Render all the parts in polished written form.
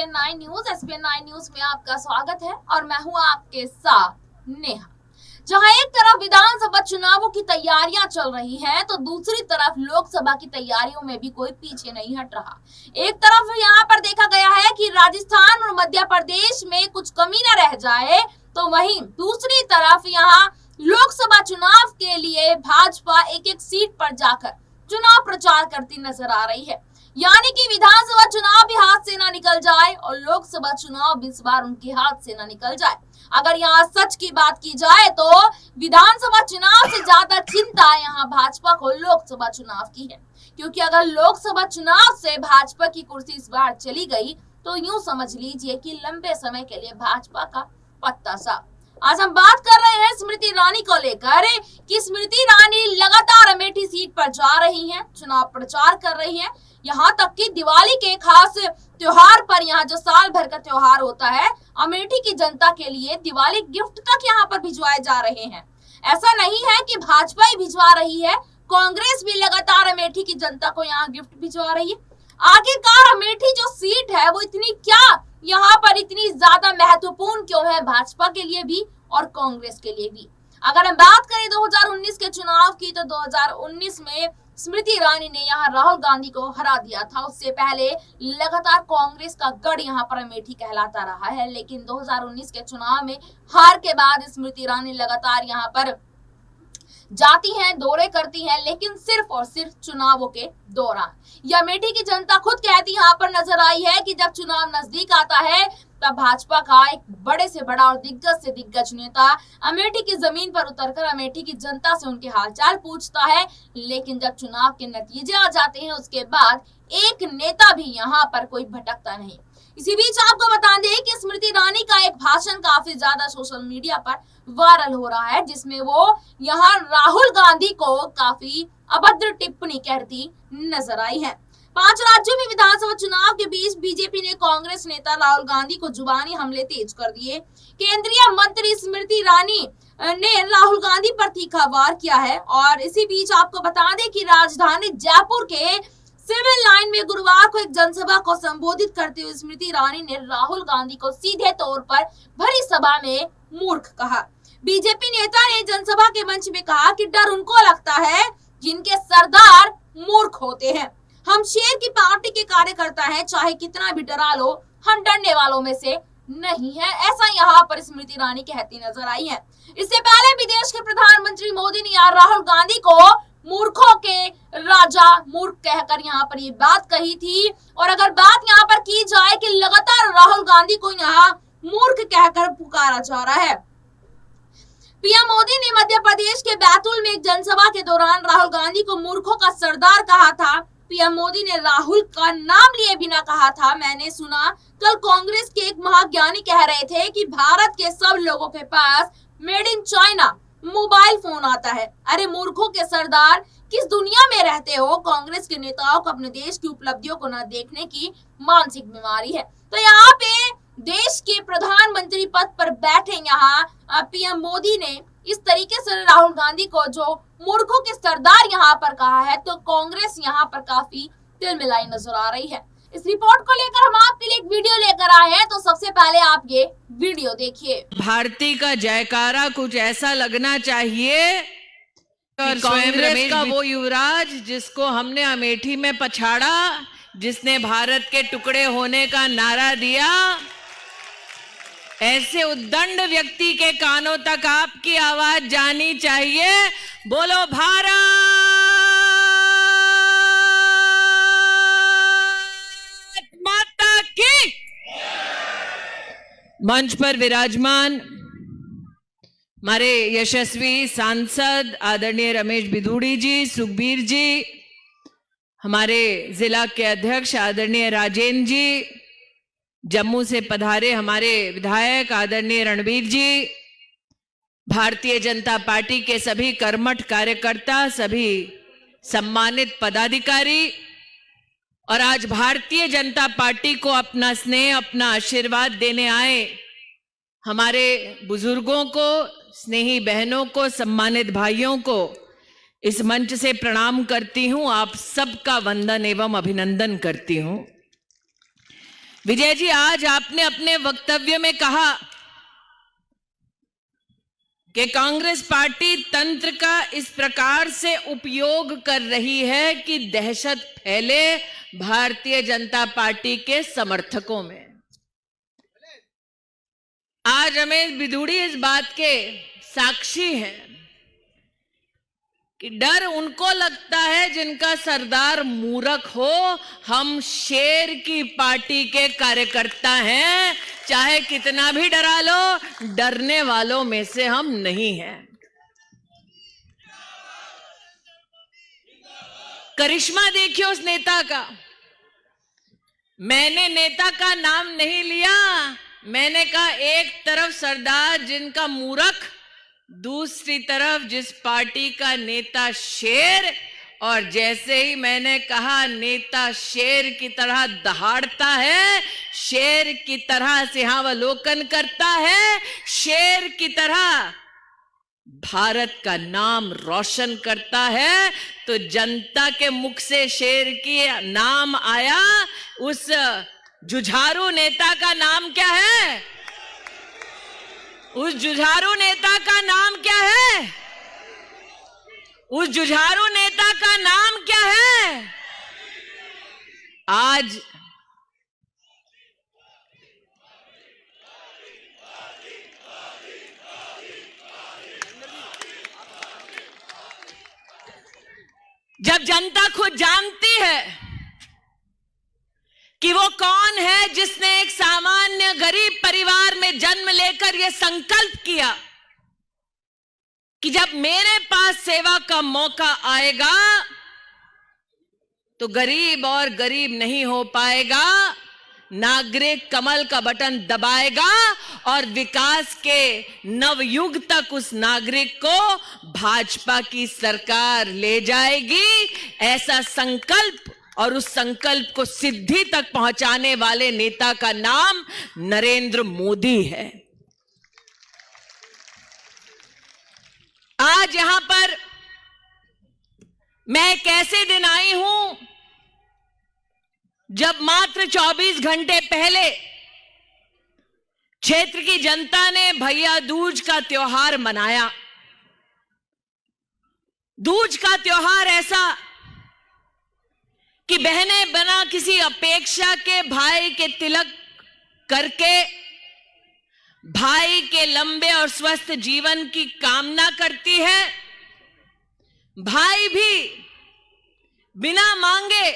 SPN9 news. SPN9 news में आपका स्वागत है और मैं हूं आपके साथ नेहा। जहां एक तरफ विधानसभा चुनावों की तैयारियां चल रही हैं, तो दूसरी तरफ लोकसभा की तैयारियों में भी कोई पीछे नहीं हट रहा। एक तरफ यहां पर देखा गया है कि राजस्थान और मध्य प्रदेश में कुछ कमी न रह जाए, तो वहीं दूसरी तरफ यहां लोकसभा चुनाव के लिए भाजपा एक एक सीट पर जाकर चुनाव प्रचार करती नजर आ रही है। यानी कि विधानसभा चुनाव भी हाथ से ना निकल जाए और लोकसभा चुनाव भी इस बार उनके हाथ से ना निकल जाए। अगर यहाँ सच की बात की जाए तो विधानसभा चुनाव से ज्यादा चिंता यहाँ भाजपा को लोकसभा चुनाव की है, क्योंकि अगर लोकसभा चुनाव से भाजपा की कुर्सी इस बार चली गई तो यूं समझ लीजिए कि लंबे समय के लिए भाजपा का पत्ता साफ। आज हम बात कर रहे हैं स्मृति ईरानी को लेकर कि स्मृति ईरानी लगातार अमेठी सीट पर जा रही हैं, चुनाव प्रचार कर रही हैं। यहाँ तक कि दिवाली के खास त्योहार पर, यहाँ जो साल भर का त्योहार होता है, अमेठी की जनता के लिए दिवाली गिफ्ट तक यहाँ पर भिजवाए जा रहे हैं। ऐसा नहीं है कि भाजपा ही भिजवा रही है, कांग्रेस भी लगातार अमेठी की जनता को यहाँ गिफ्ट भिजवा रही है। आखिरकार अमेठी जो सीट है वो इतनी क्या यहाँ पर इतनी ज्यादा महत्वपूर्ण क्यों है भाजपा के लिए भी और कांग्रेस के लिए भी? अगर हम बात करें 2019 के चुनाव की, तो 2019 में स्मृति ईरानी ने यहाँ राहुल गांधी को हरा दिया था। उससे पहले लगातार कांग्रेस का गढ़ यहाँ पर अमेठी कहलाता रहा है, लेकिन 2019 के चुनाव में हार के बाद स्मृति ईरानी लगातार यहाँ पर जाती हैं, दौरे करती हैं, लेकिन सिर्फ और सिर्फ चुनावों के दौरान। यह अमेठी की जनता खुद कहती यहाँ पर नजर आई है कि जब चुनाव नजदीक आता है तब भाजपा का एक बड़े से बड़ा और दिग्गज से दिग्गज नेता अमेठी की जमीन पर उतरकर अमेठी की जनता से उनके हालचाल पूछता है, लेकिन जब चुनाव के नतीजे आ जाते हैं उसके बाद एक नेता भी यहाँ पर कोई भटकता नहीं। इसी बीच आपको बता दें कि स्मृति ईरानी का एक भाषण काफी ज्यादा सोशल मीडिया पर वायरल हो रहा है, जिसमें वो यहाँ राहुल गांधी को काफी अभद्र टिप्पणी करती नजर आई है। 5 राज्यों में विधानसभा चुनाव के बीच बीजेपी ने कांग्रेस नेता राहुल गांधी को जुबानी हमले तेज कर दिए। केंद्रीय मंत्री स्मृति ईरानी ने राहुल गांधी पर तीखा वार किया है। और इसी बीच आपको बता दें कि राजधानी जयपुर के सिविल लाइन में गुरुवार को एक जनसभा को संबोधित करते हुए स्मृति ईरानी ने राहुल गांधी को सीधे तौर पर भरी सभा में मूर्ख कहा। बीजेपी नेता ने जनसभा के मंच में कहा कि डर उनको लगता है जिनके सरदार मूर्ख होते हैं। हम शेर की पार्टी के कार्यकर्ता हैं, चाहे कितना भी डरा लो, हम डरने वालों में से नहीं है, ऐसा यहाँ पर स्मृति ईरानी कहती नजर आई है। इससे पहले विदेश के प्रधानमंत्री मोदी ने यार राहुल गांधी को मूर्खों के राजा मूर्ख कहकर यहाँ पर ये बात कही थी। और अगर बात यहाँ पर की जाए कि लगातार राहुल गांधी को यहाँ मूर्ख कहकर पुकारा जा रहा है। पीएम मोदी ने मध्य प्रदेश के बैतूल में एक जनसभा के दौरान राहुल गांधी को मूर्खों का सरदार कहा था। पीएम मोदी ने राहुल का नाम लिए बिना कहा था, मैंने सुना कल कांग्रेस के एक महाज्ञानी कह रहे थे कि भारत के सब लोगों के पास made in China mobile phone आता है। अरे मूर्खों के सरदार, किस दुनिया में रहते हो? कांग्रेस के नेताओं को अपने देश की उपलब्धियों को न देखने की मानसिक बीमारी है। तो यहाँ पे देश के प्रधानमंत्री पद पर बैठे यहाँ पीएम मोदी ने इस तरीके से राहुल गांधी को जो मूर्खों के सरदार यहाँ पर कहा है, तो कांग्रेस यहाँ पर काफी तिलमिलाई नजर आ रही है। इस रिपोर्ट को लेकर हम आपके लिए एक वीडियो लेकर आए हैं, तो सबसे पहले आप ये वीडियो देखिए। भारती का जयकारा कुछ ऐसा लगना चाहिए और कांग्रेस का वो युवराज जिसको हमने अमेठी में पछाड़ा, जिसने भारत के टुकड़े होने का नारा दिया, ऐसे उद्दंड व्यक्ति के कानों तक आपकी आवाज जानी चाहिए। बोलो भारत माता की। मंच पर विराजमान हमारे यशस्वी सांसद आदरणीय रमेश बिधूड़ी जी, सुखबीर जी, हमारे जिला के अध्यक्ष आदरणीय राजेंद्र जी, जम्मू से पधारे हमारे विधायक आदरणीय रणवीर जी, भारतीय जनता पार्टी के सभी कर्मठ कार्यकर्ता, सभी सम्मानित पदाधिकारी और आज भारतीय जनता पार्टी को अपना स्नेह, अपना आशीर्वाद देने आए हमारे बुजुर्गों को, स्नेही बहनों को, सम्मानित भाइयों को इस मंच से प्रणाम करती हूं। आप सबका वंदन एवं अभिनंदन करती हूं। विजय जी, आज आपने अपने वक्तव्य में कहा कि कांग्रेस पार्टी तंत्र का इस प्रकार से उपयोग कर रही है कि दहशत फैले भारतीय जनता पार्टी के समर्थकों में। आज रमेश बिधूड़ी इस बात के साक्षी हैं कि डर उनको लगता है जिनका सरदार मूर्ख हो। हम शेर की पार्टी के कार्यकर्ता हैं, चाहे कितना भी डरा लो, डरने वालों में से हम नहीं हैं। करिश्मा देखिए उस नेता का। मैंने नेता का नाम नहीं लिया, मैंने कहा एक तरफ सरदार जिनका मूर्ख, दूसरी तरफ जिस पार्टी का नेता शेर। और जैसे ही मैंने कहा नेता शेर की तरह दहाड़ता है, शेर की तरह सिंहावलोकन करता है, शेर की तरह भारत का नाम रोशन करता है, तो जनता के मुख से शेर की नाम आया। उस जुझारू नेता का नाम क्या है? उस जुझारू नेता का नाम क्या है? उस जुझारू नेता का नाम क्या है? आज जब जनता खुद जानती है कि वो कौन है जिसने एक सामान्य गरीब परिवार में जन्म लेकर यह संकल्प किया कि जब मेरे पास सेवा का मौका आएगा तो गरीब और गरीब नहीं हो पाएगा, नागरिक कमल का बटन दबाएगा और विकास के नवयुग तक उस नागरिक को भाजपा की सरकार ले जाएगी। ऐसा संकल्प और उस संकल्प को सिद्धि तक पहुंचाने वाले नेता का नाम नरेंद्र मोदी है। आज यहां पर मैं एक ऐसे दिन आई हूं जब मात्र 24 घंटे पहले क्षेत्र की जनता ने भैया दूज का त्योहार मनाया। दूज का त्योहार ऐसा कि बहनें बिना किसी अपेक्षा के भाई के तिलक करके भाई के लंबे और स्वस्थ जीवन की कामना करती है। भाई भी बिना मांगे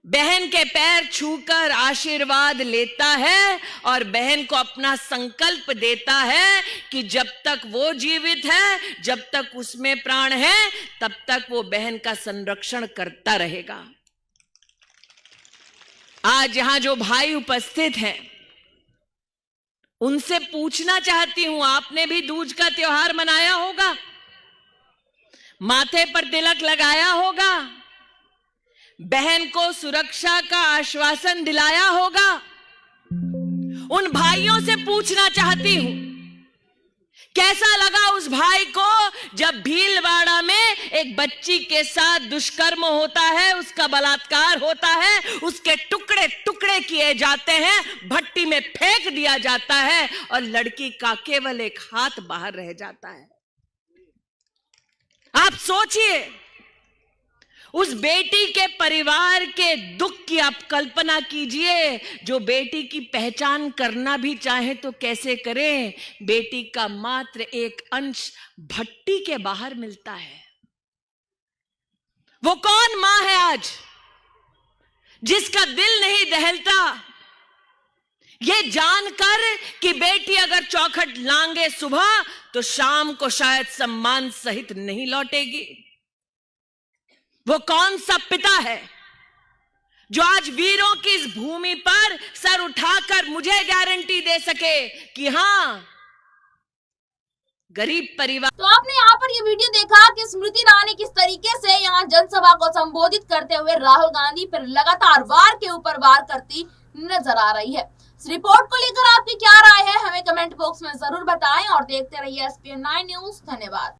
बहन के पैर छूकर आशीर्वाद लेता है और बहन को अपना संकल्प देता है कि जब तक वो जीवित है, जब तक उसमें प्राण है, तब तक वो बहन का संरक्षण करता रहेगा। आज यहां जो भाई उपस्थित हैं उनसे पूछना चाहती हूं, आपने भी दूज का त्योहार मनाया होगा, माथे पर तिलक लगाया होगा, बहन को सुरक्षा का आश्वासन दिलाया होगा। उन भाइयों से पूछना चाहती हूं, कैसा लगा उस भाई को जब भीलवाड़ा में एक बच्ची के साथ दुष्कर्म होता है, उसका बलात्कार होता है, उसके टुकड़े टुकड़े किए जाते हैं, भट्टी में फेंक दिया जाता है और लड़की का केवल एक हाथ बाहर रह जाता है। आप सोचिए, उस बेटी के परिवार के दुख की आप कल्पना कीजिए। जो बेटी की पहचान करना भी चाहे तो कैसे करें? बेटी का मात्र एक अंश भट्टी के बाहर मिलता है। वो कौन मां है आज जिसका दिल नहीं दहलता ये जानकर कि बेटी अगर चौखट लांगे सुबह तो शाम को शायद सम्मान सहित नहीं लौटेगी? वो कौन सा पिता है जो आज वीरों की इस भूमि पर सर उठाकर मुझे गारंटी दे सके कि हां, गरीब परिवार। तो आपने यहाँ पर ये वीडियो देखा कि स्मृति ईरानी किस तरीके से यहाँ जनसभा को संबोधित करते हुए राहुल गांधी पर लगातार वार के ऊपर वार करती नजर आ रही है। इस रिपोर्ट को लेकर आपकी क्या राय है, हमें कमेंट बॉक्स में जरूर बताएं और देखते रहिए SPN9 न्यूज। धन्यवाद।